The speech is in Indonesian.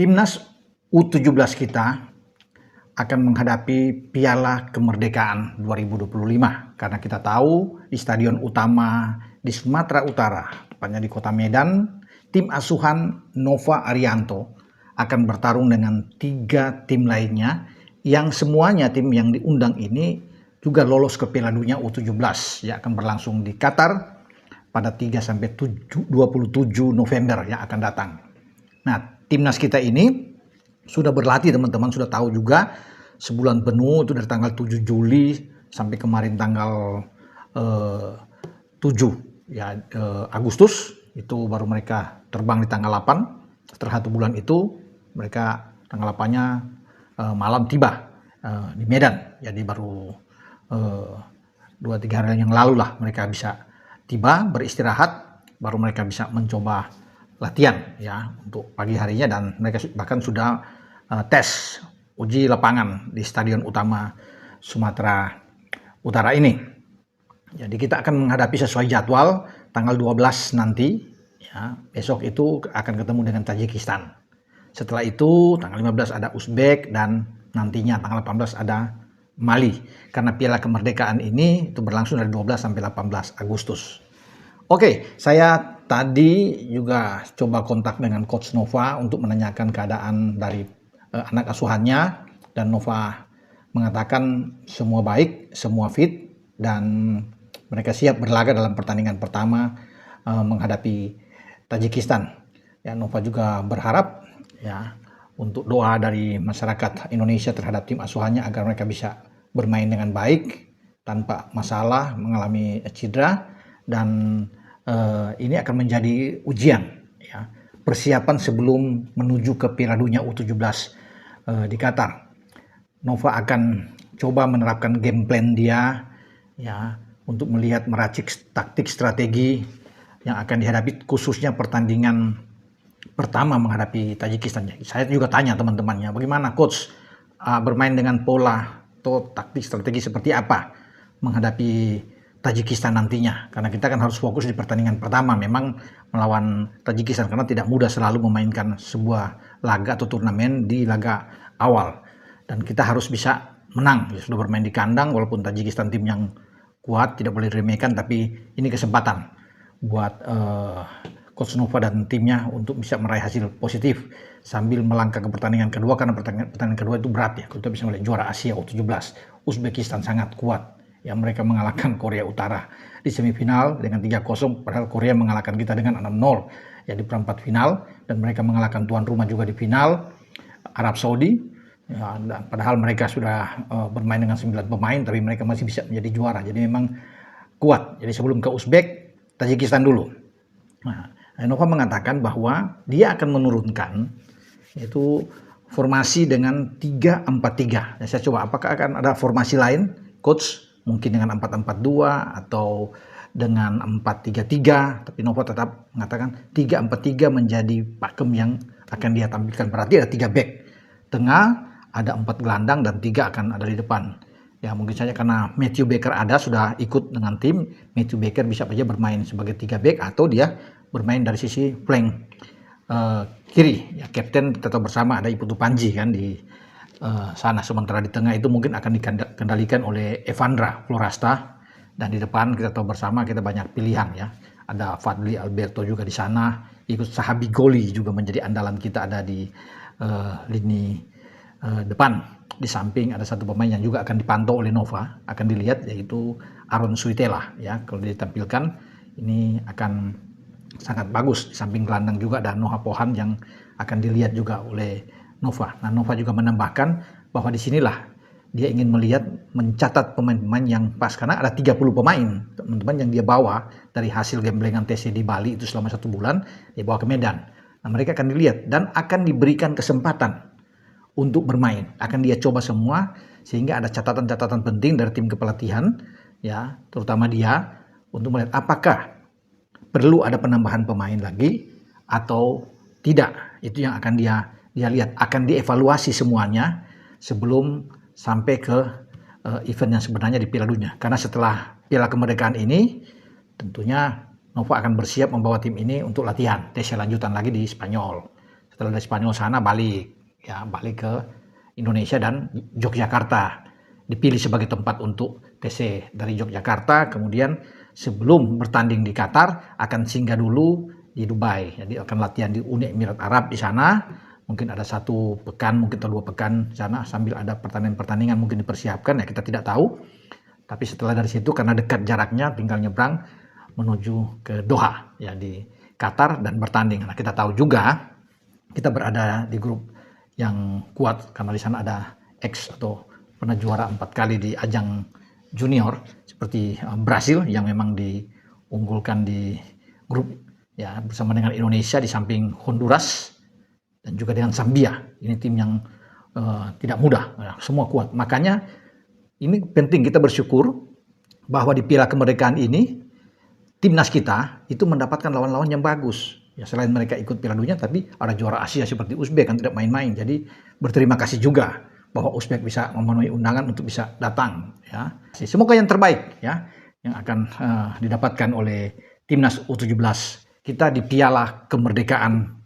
Timnas U17 kita akan menghadapi Piala Kemerdekaan 2025 karena kita tahu di stadion utama di Sumatera Utara, tepatnya di Kota Medan, tim asuhan Nova Arianto akan bertarung dengan 3 tim lainnya yang semuanya tim yang diundang ini juga lolos ke Piala Dunia U17 yang akan berlangsung di Qatar pada 3 sampai 27 November yang akan datang. Nah, timnas kita ini sudah berlatih, teman-teman sudah tahu juga, sebulan penuh itu dari tanggal 7 Juli sampai kemarin tanggal 7 Agustus itu baru mereka terbang di tanggal 8. Setelah 1 bulan itu mereka tanggal 8-nya malam tiba di Medan. Jadi baru 2-3 hari yang lalu lah mereka bisa tiba, beristirahat, baru mereka bisa mencoba latihan ya untuk pagi harinya, dan mereka bahkan sudah tes uji lapangan di stadion utama Sumatera Utara ini. Jadi kita akan menghadapi sesuai jadwal tanggal 12 nanti ya, besok itu akan ketemu dengan Tajikistan. Setelah itu tanggal 15 ada Uzbek dan nantinya tanggal 18 ada Mali. Karena Piala Kemerdekaan ini itu berlangsung dari 12 sampai 18 Agustus. Oke, saya tadi juga coba kontak dengan Coach Nova untuk menanyakan keadaan dari anak asuhannya, dan Nova mengatakan semua baik, semua fit, dan mereka siap berlaga dalam pertandingan pertama menghadapi Tajikistan. Ya, Nova juga berharap ya untuk doa dari masyarakat Indonesia terhadap tim asuhannya agar mereka bisa bermain dengan baik tanpa masalah, mengalami cedera, dan ini akan menjadi ujian ya, persiapan sebelum menuju ke Piala Dunia U17 di Qatar. Nova akan coba menerapkan game plan dia ya untuk melihat meracik taktik strategi yang akan dihadapi, khususnya pertandingan pertama menghadapi Tajikistan. Saya juga tanya teman-temannya, bagaimana coach bermain dengan pola atau taktik strategi seperti apa menghadapi Tajikistan nantinya, karena kita kan harus fokus di pertandingan pertama memang melawan Tajikistan, karena tidak mudah selalu memainkan sebuah laga atau turnamen di laga awal, dan kita harus bisa menang. Ya, sudah bermain di kandang walaupun Tajikistan tim yang kuat, tidak boleh diremehkan, tapi ini kesempatan buat Coach Nova dan timnya untuk bisa meraih hasil positif sambil melangkah ke pertandingan kedua, karena pertandingan kedua itu berat ya. Kita bisa melihat juara Asia U17 Uzbekistan sangat kuat yang mereka mengalahkan Korea Utara di semifinal dengan 3-0, padahal Korea mengalahkan kita dengan 6-0 ya di perempat final, dan mereka mengalahkan tuan rumah juga di final Arab Saudi ya, dan padahal mereka sudah bermain dengan 9 pemain tapi mereka masih bisa menjadi juara. Jadi memang kuat. Jadi sebelum ke Uzbek, Tajikistan dulu. Nah, Nova mengatakan bahwa dia akan menurunkan yaitu formasi dengan 3-4-3. Ya, saya coba apakah akan ada formasi lain, coach? Mungkin dengan 4-4-2 atau dengan 4-3-3, tapi Nova tetap mengatakan 3-4-3 menjadi pakem yang akan dia tampilkan. Berarti ada 3 back tengah, ada 4 gelandang, dan 3 akan ada di depan. Ya mungkin saja karena Matthew Baker ada, sudah ikut dengan tim, Matthew Baker bisa saja bermain sebagai 3 back atau dia bermain dari sisi flank kiri. Ya, kapten tetap bersama, ada Iputu Panji kan di sana, sementara di tengah itu mungkin akan dikendalikan oleh Evandra Florasta, dan di depan kita tahu bersama kita banyak pilihan ya, ada Fadli Alberto juga di sana, ikut Sahabi Goli juga menjadi andalan kita, ada di lini depan. Di samping ada satu pemain yang juga akan dipantau oleh Nova, akan dilihat, yaitu Aaron Suitela ya, kalau ditampilkan ini akan sangat bagus. Di samping gelandang juga ada Noah Pohan yang akan dilihat juga oleh Nova. Nah, Nova juga menambahkan bahwa disinilah dia ingin melihat, mencatat pemain-pemain yang pas, karena ada 30 pemain teman-teman yang dia bawa dari hasil gamblengan TC di Bali itu selama 1 bulan, dia bawa ke Medan. Nah, mereka akan dilihat dan akan diberikan kesempatan untuk bermain. Akan dia coba semua, sehingga ada catatan-catatan penting dari tim kepelatihan ya, terutama dia, untuk melihat apakah perlu ada penambahan pemain lagi atau tidak. Itu yang akan dia lihat, akan dievaluasi semuanya sebelum sampai ke event yang sebenarnya di Piala Dunia. Karena setelah Piala Kemerdekaan ini tentunya Nova akan bersiap membawa tim ini untuk latihan tes lanjutan lagi di Spanyol. Setelah dari Spanyol sana balik, ya balik ke Indonesia dan Yogyakarta. Dipilih sebagai tempat untuk TC dari Yogyakarta, kemudian sebelum bertanding di Qatar akan singgah dulu di Dubai. Jadi akan latihan di Uni Emirat Arab di sana. Mungkin ada 1 pekan, mungkin atau 2 pekan di sana sambil ada pertandingan-pertandingan mungkin dipersiapkan, ya kita tidak tahu. Tapi setelah dari situ karena dekat jaraknya tinggal nyebrang menuju ke Doha ya di Qatar dan bertanding. Nah, kita tahu juga kita berada di grup yang kuat karena di sana ada X atau pernah juara 4 kali di ajang junior seperti Brasil yang memang diunggulkan di grup ya bersama dengan Indonesia di samping Honduras dan juga dengan Zambia. Ini tim yang tidak mudah, ya, semua kuat. Makanya ini penting kita bersyukur bahwa di Piala Kemerdekaan ini timnas kita itu mendapatkan lawan-lawan yang bagus. Ya selain mereka ikut Piala Dunia, tapi ada juara Asia seperti Uzbek kan tidak main-main. Jadi berterima kasih juga bahwa Uzbek bisa memenuhi undangan untuk bisa datang. Ya, semoga yang terbaik ya yang akan didapatkan oleh timnas U17 kita di Piala Kemerdekaan